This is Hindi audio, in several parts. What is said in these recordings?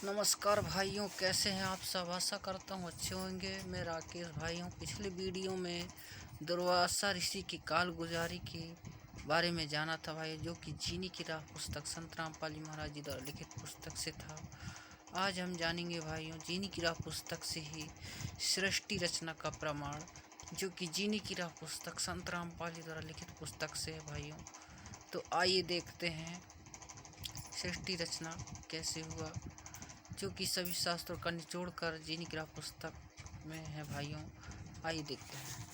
नमस्कार भाइयों, कैसे हैं आप सब। आशा करता हूँ अच्छे होंगे। मैं राकेश भाइयों, पिछले वीडियो में दुर्वासा ऋषि की काल गुजारी के बारे में जाना था भाई, जो कि जीनी की राह पुस्तक संत रामपाल जी महाराज जी द्वारा लिखित पुस्तक से था। आज हम जानेंगे भाइयों जीनी की राह पुस्तक से ही सृष्टि रचना का प्रमाण, जो कि जीनी की राह पुस्तक संत रामपाल जी द्वारा लिखित पुस्तक से है भाइयों। तो आइए देखते हैं सृष्टि रचना कैसे हुआ, जो कि सभी शास्त्रों का निचोड़ कर जीनी की राह पुस्तक में है भाइयों। आइए देखते हैं।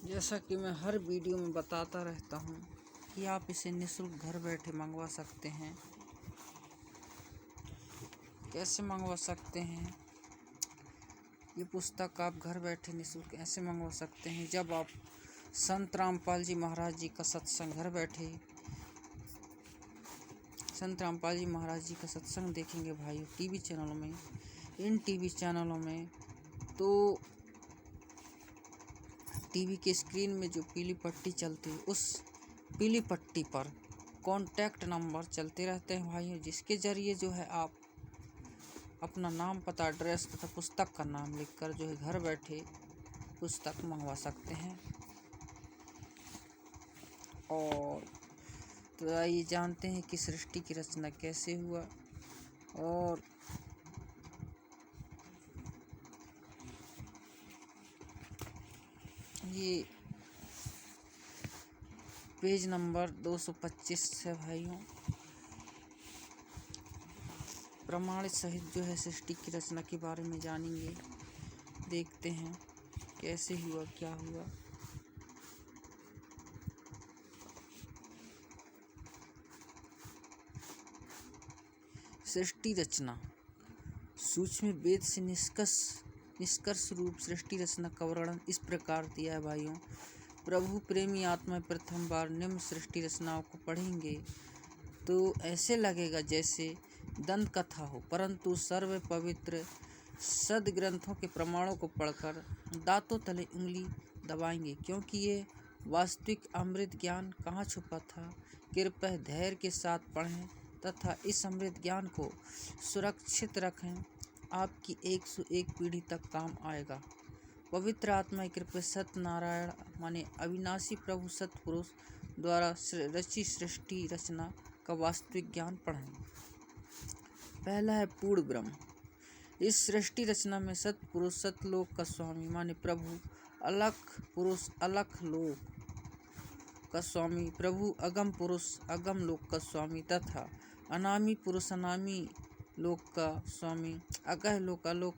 जैसा कि मैं हर वीडियो में बताता रहता हूँ कि आप इसे निःशुल्क घर बैठे मंगवा सकते हैं। कैसे मंगवा सकते हैं? ये पुस्तक आप घर बैठे निःशुल्क ऐसे मंगवा सकते हैं जब आप संत रामपाल जी महाराज जी का सत्संग घर बैठे संत रामपाल जी महाराज जी का सत्संग देखेंगे भाई टीवी चैनलों में। इन टीवी चैनलों में तो टीवी के स्क्रीन में जो पीली पट्टी चलती है, उस पीली पट्टी पर कॉन्टैक्ट नंबर चलते रहते हैं भाइयों, जिसके ज़रिए जो है आप अपना नाम, पता, एड्रेस तथा पुस्तक का नाम लिखकर जो है घर बैठे पुस्तक मंगवा सकते हैं। और तो आइए जानते हैं कि सृष्टि की रचना कैसे हुआ। और ये पेज नंबर 225 है भाइयों। प्रमाण सहित जो है सृष्टि की रचना के बारे में जानेंगे, देखते हैं कैसे हुआ, क्या हुआ। सृष्टि रचना सूक्ष्म वेद से निष्कर्ष रूप सृष्टि रचना का वर्णन इस प्रकार दिया है भाइयों। प्रभु प्रेमी आत्मा प्रथम बार निम्न सृष्टि रचनाओं को पढ़ेंगे तो ऐसे लगेगा जैसे दंत कथा हो, परंतु सर्व पवित्र सदग्रंथों के प्रमाणों को पढ़कर दांतों तले उंगली दबाएंगे, क्योंकि ये वास्तविक अमृत ज्ञान कहाँ छुपा था। कृपया धैर्य के साथ पढ़ें तथा इस अमृत ज्ञान को सुरक्षित रखें, आपकी 101 पीढ़ी तक काम आएगा। पवित्र आत्मा कृपया सत्यनारायण माने अविनाशी प्रभु सतपुरुष द्वारा रची सृष्टि रचना का वास्तविक ज्ञान पढ़ें। पहला है पूर्ण ब्रह्म। इस सृष्टि रचना में सतपुरुष सतलोक का स्वामी माने प्रभु, अलख पुरुष अलख लोक का स्वामी प्रभु, अगम पुरुष अगम लोक का स्वामी तथा अनामी पुरुष अनामी लोक का स्वामी, अकह लोक अलोक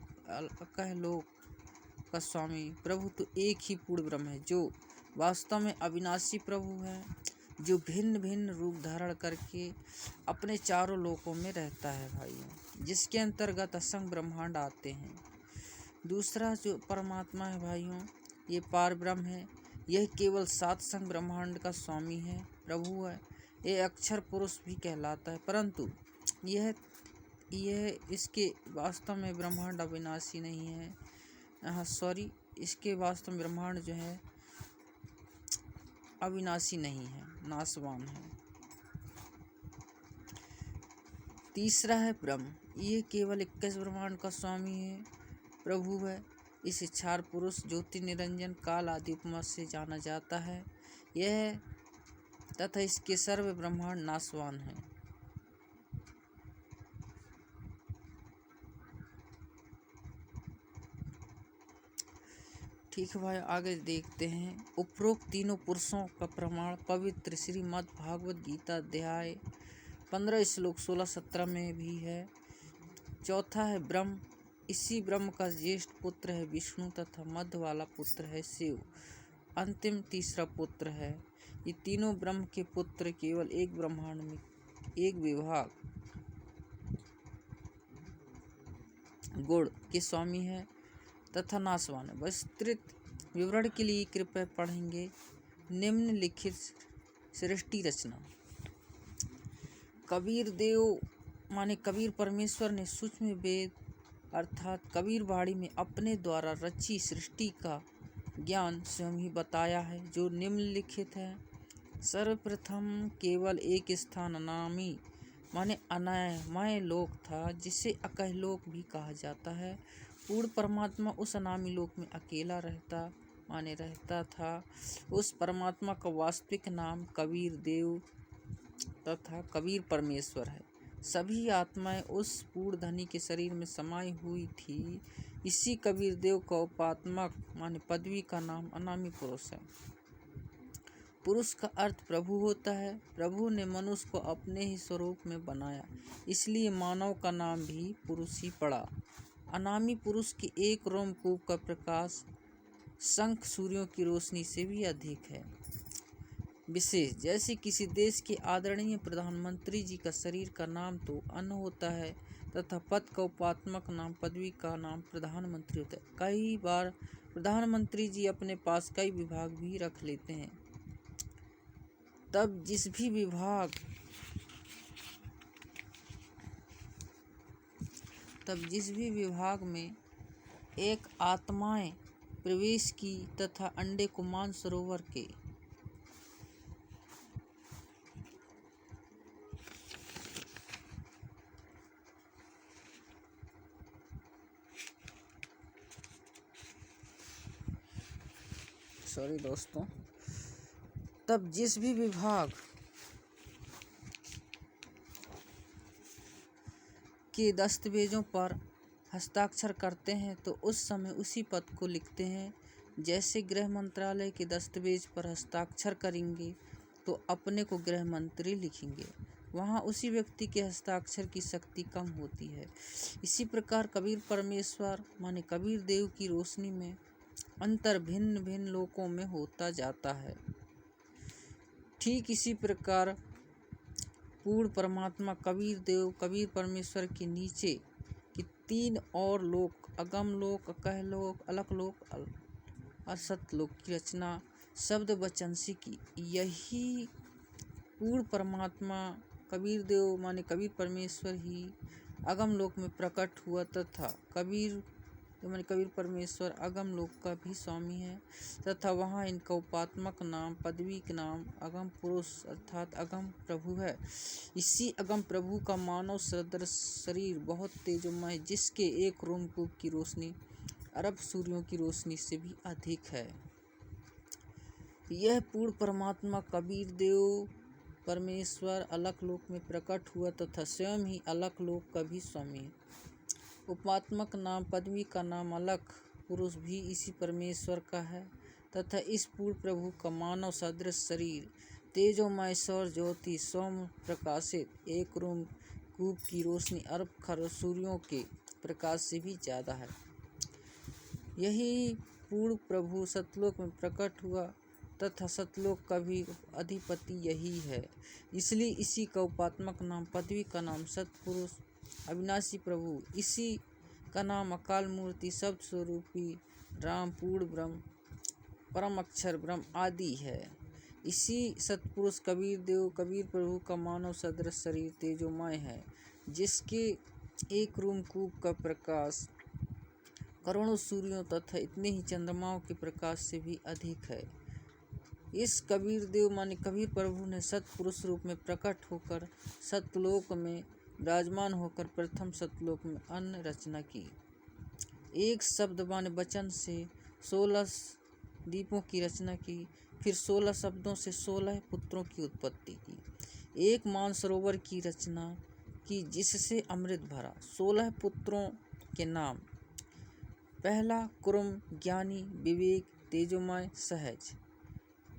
अकह लोक का स्वामी प्रभु तो एक ही पूर्ण ब्रह्म है, जो वास्तव में अविनाशी प्रभु है, जो भिन्न भिन्न रूप धारण करके अपने चारों लोकों में रहता है भाइयों, जिसके अंतर्गत असंख्य ब्रह्मांड आते हैं। दूसरा जो परमात्मा है भाइयों, ये पार ब्रह्म है। यह केवल 7 संग ब्रह्मांड का स्वामी है, प्रभु है। ये अक्षर पुरुष भी कहलाता है, परंतु यह इसके वास्तव में ब्रह्मांड अविनाशी नहीं है। इसके वास्तव में ब्रह्मांड जो है अविनाशी नहीं है, नाशवान है। तीसरा है ब्रह्म। ये केवल 21 ब्रह्मांड का स्वामी है, प्रभु है। इस इच्छार पुरुष ज्योति निरंजन काल आदि उपमा से जाना जाता है। यह तथा इसके सर्व ब्रह्मांड नाशवान है। ठीक है भाई, आगे देखते हैं। उपरोक्त तीनों पुरुषों का प्रमाण पवित्र श्रीमद् भागवत गीता अध्याय 15 श्लोक 16-17 में भी है। चौथा है ब्रह्म। इसी ब्रह्म का ज्येष्ठ पुत्र है विष्णु तथा मध्य वाला पुत्र है शिव, अंतिम तीसरा पुत्र है। ये तीनों ब्रह्म के पुत्र केवल एक ब्रह्मांड में एक विभाग गुण के स्वामी है तथा नाशवान है। विस्तृत विवरण के लिए कृपया पढ़ेंगे निम्नलिखित सृष्टि रचना। कबीर देव माने कबीर परमेश्वर ने सूक्ष्म वेद अर्थात कबीर वाणी में अपने द्वारा रची सृष्टि का ज्ञान स्वयं ही बताया है, जो निम्नलिखित है। सर्वप्रथम केवल एक स्थान अनामी माने अनामय लोक था, जिसे अकह लोक भी कहा जाता है। पूर्ण परमात्मा उस अनामी लोक में अकेला रहता था। उस परमात्मा का वास्तविक नाम कबीर देव तथा कबीर परमेश्वर है। सभी आत्माएं उस पूर्ण धनी के शरीर में समाई हुई थी। इसी कबीर देव का उपात्मक माने पदवी का नाम अनामी पुरुष है। पुरुष का अर्थ प्रभु होता है। प्रभु ने मनुष्य को अपने ही स्वरूप में बनाया, इसलिए मानव का नाम भी पुरुष ही पड़ा। अनामी पुरुष के एक रोमकूप का प्रकाश शंख सूर्यों की रोशनी से भी अधिक है। विशेष जैसे किसी देश के आदरणीय प्रधानमंत्री जी का शरीर का नाम तो अन्न होता है तथा पद का उपात्मक नाम पदवी का नाम प्रधानमंत्री होता है। कई बार प्रधानमंत्री जी अपने पास कई विभाग भी रख लेते हैं। तब जिस भी विभाग में एक आत्माएं प्रवेश की तथा अंडे को मानसरोवर के तब जिस भी विभाग के दस्तावेजों पर हस्ताक्षर करते हैं तो उस समय उसी पद को लिखते हैं। जैसे गृह मंत्रालय के दस्तावेज पर हस्ताक्षर करेंगे तो अपने को गृह मंत्री लिखेंगे, वहाँ उसी व्यक्ति के हस्ताक्षर की शक्ति कम होती है। इसी प्रकार कबीर परमेश्वर माने कबीर देव की रोशनी में अंतर भिन्न भिन्न लोकों में होता जाता है। ठीक इसी प्रकार पूर्ण परमात्मा कबीर देव कबीर परमेश्वर के नीचे के तीन और लोक अगम लोक, अकह लोक, अलक लोक, असत लोक की रचना शब्द वचन से की। यही पूर्ण परमात्मा कबीर देव माने कबीर परमेश्वर ही अगम लोक में प्रकट हुआ तथा कबीर माने कबीर परमेश्वर अगम लोक का भी स्वामी है तथा वहाँ इनका उपात्मक नाम पदवी का नाम अगम पुरुष अर्थात अगम प्रभु है। इसी अगम प्रभु का मानव सदृश शरीर बहुत तेजोमय, जिसके एक रोमकूप की रोशनी अरब सूर्यों की रोशनी से भी अधिक है। यह पूर्ण परमात्मा कबीर देव परमेश्वर अलक लोक में प्रकट हुआ तथा स्वयं ही अलक लोक का भी स्वामी है। उपात्मक नाम पदवी का नाम अलक पुरुष भी इसी परमेश्वर का है तथा इस पूर्ण प्रभु का मानव सदृश शरीर तेजोमय सौर ज्योति सोम प्रकाशित एक रोमकूप की रोशनी अरब खरब सूर्यों के प्रकाश से भी ज़्यादा है। यही पूर्ण प्रभु सतलोक में प्रकट हुआ तथा सतलोक का भी अधिपति यही है, इसलिए इसी का उपात्मक नाम पदवी का नाम सतपुरुष अविनाशी प्रभु, इसी का नाम अकाल मूर्ति शब्द स्वरूपी राम पूर्ण ब्रह्म परम अक्षर ब्रह्म आदि है। इसी सतपुरुष कबीर देव कबीर प्रभु का मानव सदृश शरीर तेजोमय है, जिसके एक रोमकूप का प्रकाश करोड़ों सूर्यों तथा इतने ही चंद्रमाओं के प्रकाश से भी अधिक है। इस कबीर देव माने कबीर प्रभु ने सतपुरुष रूप में प्रकट होकर सतलोक में विराजमान होकर प्रथम सतलोक में अन्न रचना की। एक शब्द माने वचन से 16 दीपों की रचना की, फिर 16 शब्दों से 16 पुत्रों की उत्पत्ति की। एक मानसरोवर की रचना की जिससे अमृत भरा। 16 पुत्रों के नाम पहला कुर्म ज्ञानी विवेक तेजोमय सहज,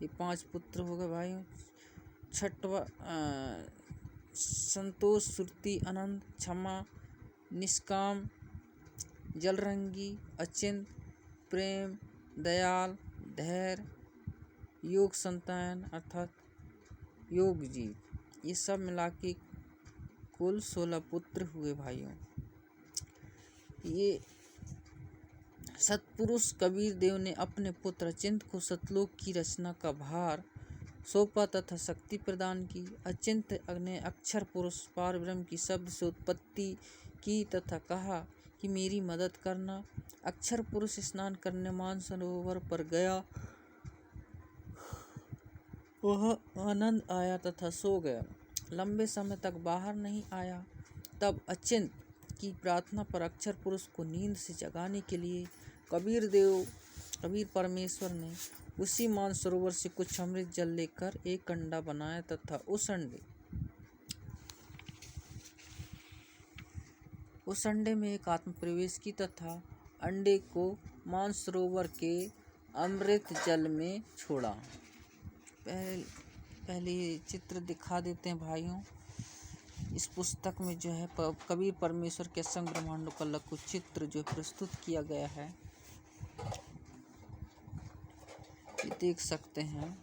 ये 5 पुत्र हो गए भाइयों। छठवा संतोष श्रुति आनंद क्षमा निष्काम जलरंगी अचिंत प्रेम दयाल धैर्य योग संतान अर्थात योग जीव, ये सब मिला के कुल 16 पुत्र हुए भाइयों। ये सतपुरुष कबीर देव ने अपने पुत्र अचिंत को सतलोक की रचना का भार सौंपा तथा शक्ति प्रदान की। अचिंत ने अक्षर पुरुष पारब्रह्म की शब्द से उत्पत्ति की तथा कहा कि मेरी मदद करना। अक्षर पुरुष स्नान करने मानसरोवर पर गया वह आनंद आया तथा सो गया। लंबे समय तक बाहर नहीं आया। तब अचिंत की प्रार्थना पर अक्षर पुरुष को नींद से जगाने के लिए कबीर परमेश्वर ने उसी मानसरोवर से कुछ अमृत जल लेकर एक अंडा बनाया तथा उस अंडे में एक आत्मा प्रवेश की तथा अंडे को मानसरोवर के अमृत जल में छोड़ा। पहले चित्र दिखा देते हैं भाइयों। इस पुस्तक में जो है कबीर परमेश्वर के असंग ब्रह्मांडों का लघु चित्र जो प्रस्तुत किया गया है, ये देख सकते हैं।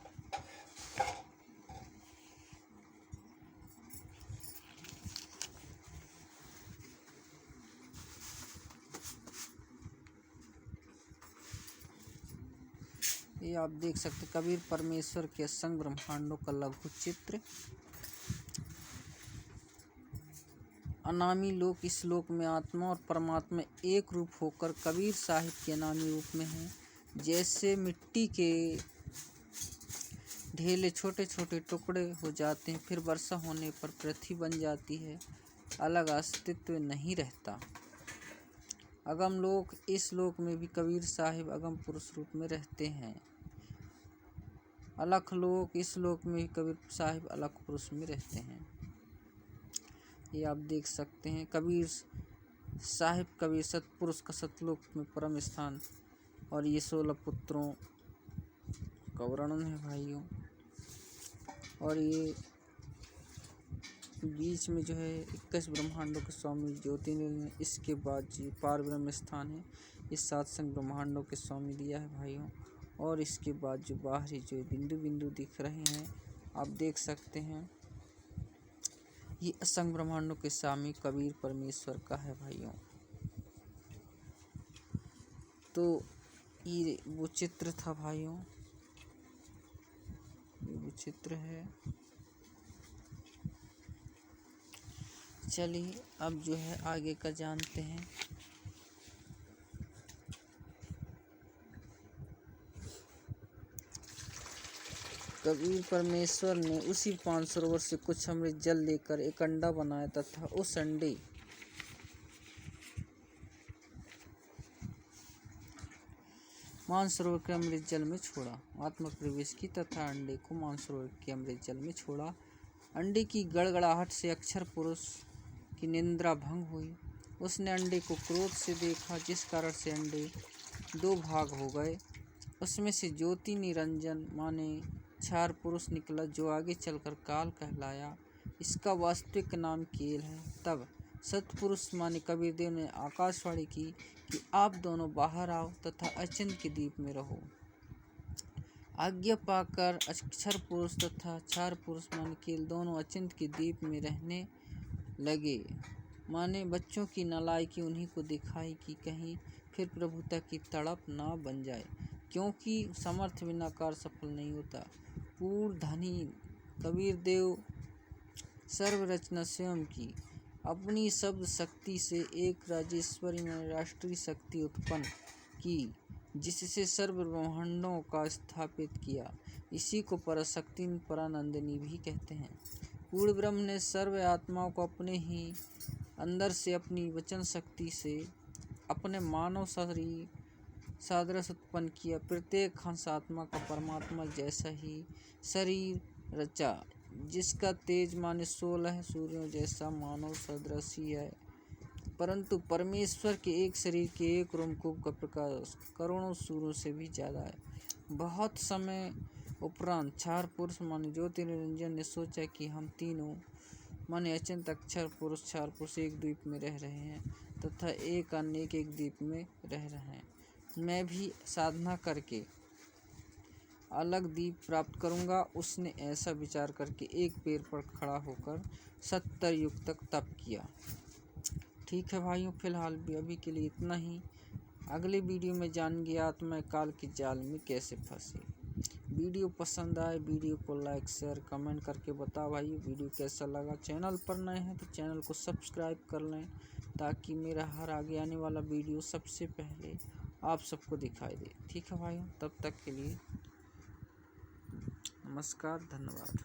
ये आप देख सकते कबीर परमेश्वर के असंग ब्रह्मांडों का लघु चित्र। अनामी लोक इस लोक में आत्मा और परमात्मा एक रूप होकर कबीर साहिब के अनामी रूप में हैं। जैसे मिट्टी के ढेले छोटे छोटे टुकड़े हो जाते हैं, फिर वर्षा होने पर पृथ्वी बन जाती है, अलग अस्तित्व नहीं रहता। अगम लोक इस लोक में भी कबीर साहिब अगम पुरुष रूप में रहते हैं। अलख लोक इस लोक में भी कबीर साहिब अलख पुरुष में रहते हैं। ये आप देख सकते हैं। कबीर साहिब कबीर सतपुरुष का सतलोक में परम स्थान और ये 16 पुत्रों का वर्णन है भाइयों। और ये बीच में जो है 21 ब्रह्मांडों के स्वामी ज्योतिर्लिंग, इसके बाद जी पार ब्रह्म स्थान है, इस 7 संग ब्रह्मांडों के स्वामी दिया है भाइयों। और इसके बाद जो बाहरी जो बिंदु बिंदु दिख रहे हैं आप देख सकते हैं, ये असंग ब्रह्मांडों के स्वामी कबीर परमेश्वर का है भाइयों। तो ये वो चित्र था भाइयों, ये वो चित्र है। चलिए अब जो है आगे का जानते हैं। कबीर परमेश्वर ने उसी मानसरोवर से कुछ अमृत जल लेकर एक अंडा बनाया तथा उस अंडे मानसरोवर के अमृत जल में छोड़ा। आत्मा प्रवेश की तथा अंडे को मानसरोवर के अमृत जल में छोड़ा। अंडे की गड़गड़ाहट से अक्षर पुरुष की निद्रा भंग हुई। उसने अंडे को क्रोध से देखा, जिस कारण से अंडे 2 भाग हो गए। उसमें से ज्योति निरंजन माने क्षार पुरुष निकला, जो आगे चलकर काल कहलाया। इसका वास्तविक नाम केल है। तब सतपुरुष माने कबीर देव ने आकाशवाणी की कि आप दोनों बाहर आओ तथा अचिंत के द्वीप में रहो। आज्ञा पाकर अक्षर पुरुष तथा क्षार पुरुष माने केल दोनों अचिंत के द्वीप में रहने लगे। माने बच्चों की नालायकी उन्हीं को दिखाई कि कहीं फिर प्रभुता की तड़प ना बन जाए, क्योंकि समर्थ बिना कार्य सफल नहीं होता। पूर्ण धनी कबीर देव सर्व रचना स्वयं की, अपनी शब्द शक्ति से एक राजेश्वरी में राष्ट्रीय शक्ति उत्पन्न की, जिससे सर्व ब्रह्मांडों का स्थापित किया। इसी को पराशक्ति परानंदिनी भी कहते हैं। पूर्ण ब्रह्म ने सर्व आत्माओं को अपने ही अंदर से अपनी वचन शक्ति से अपने मानव शरीर सादृश उत्पन्न किया। प्रत्येक हंस आत्मा का परमात्मा जैसा ही शरीर रचा, जिसका तेज माने 16 सूर्यों जैसा मानव सदृश ही है। परंतु परमेश्वर के एक शरीर के एक रोमकूप का प्रकाश करोड़ों सूर्यों से भी ज़्यादा है। बहुत समय उपरांत क्षार पुरुष माने ज्योतिर्निरंजन ने सोचा कि हम तीनों माने अचिंत अक्षर पुरुष क्षार पुरुष एक द्वीप में रह रहे हैं तथा एक अन्य एक द्वीप में रह रहे हैं। मैं भी साधना करके अलग द्वीप प्राप्त करूंगा। उसने ऐसा विचार करके एक पेड़ पर खड़ा होकर 70 युग तक तप किया। ठीक है भाइयों, फिलहाल भी अभी के लिए इतना ही। अगले वीडियो में जानेंगे आत्मा काल के जाल में कैसे फंसी। वीडियो पसंद आए वीडियो को लाइक शेयर कमेंट करके बताओ भाई वीडियो कैसा लगा। चैनल पर नए हैं तो चैनल को सब्सक्राइब कर लें, ताकि मेरा हर आगे आने वाला वीडियो सबसे पहले आप सबको दिखाई दे। ठीक है भाइयों, तब तक के लिए नमस्कार, धन्यवाद।